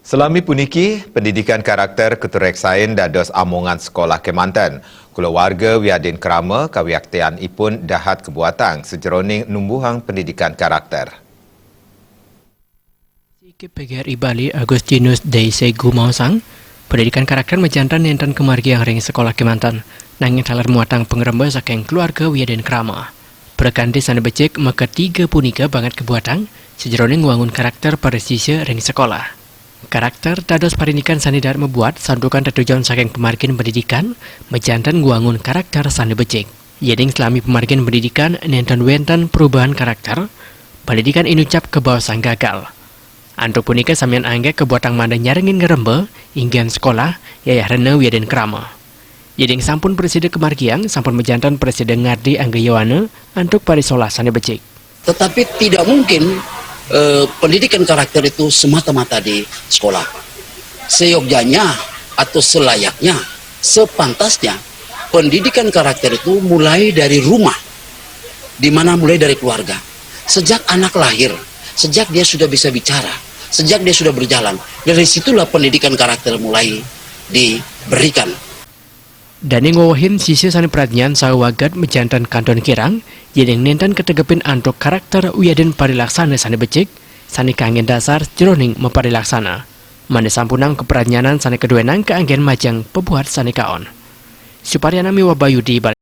Selami puniki, pendidikan karakter ketureksain dados amongan sekolah Kemantan. Keluarga Wiadin Kerama kawiaktian ipun dahat kebuatan sejeroning numbuhang pendidikan karakter. PGRI Bali Agustinus Deise Gumausang, pendidikan karakter menjantan nenten kemargi yang ring sekolah Kemantan, nanging salar muatang pengeremba saking keluarga Wiadin Kerama. Berganti sana becek maka tiga punika banget kebuatan sejeroning wangun karakter pada sisi ring sekolah. Karakter dados parindikan sanidar membuat sandukan tertujuan saking pemargin pendidikan menjantan guangun karakter sandi becik. Yading selami pemargin pendidikan nenten wenten perubahan karakter, pendidikan inucap ke bawah sang gagal. Antuk punika samian angge kebuatan manda nyarengin ngerembe inggian sekolah yayah rene Wiadin Kerama. Yading sampun presiden kemargiang sampun menjantan presiden Ngardi Angge Yohane antuk parisolah sandi becik. Tetapi tidak mungkin pendidikan karakter itu semata-mata di sekolah. Seyogyanya atau selayaknya, sepantasnya pendidikan karakter itu mulai dari rumah, di mana mulai dari keluarga. Sejak anak lahir, sejak dia sudah bisa bicara, sejak dia sudah berjalan, dari situlah pendidikan karakter mulai diberikan. Dani ngowahin sisi sani pradnyan sawagat menjantan kanton kirang, yang nenten ketegepin antuk karakter Wiadin parilaksana sani becik, sani kangen dasar jeroning memparilaksana. Mane sampunang kepradnyanan sani keduenang keanggen majang pebuat sani kaon. Suparyana Miwabayu di Bali.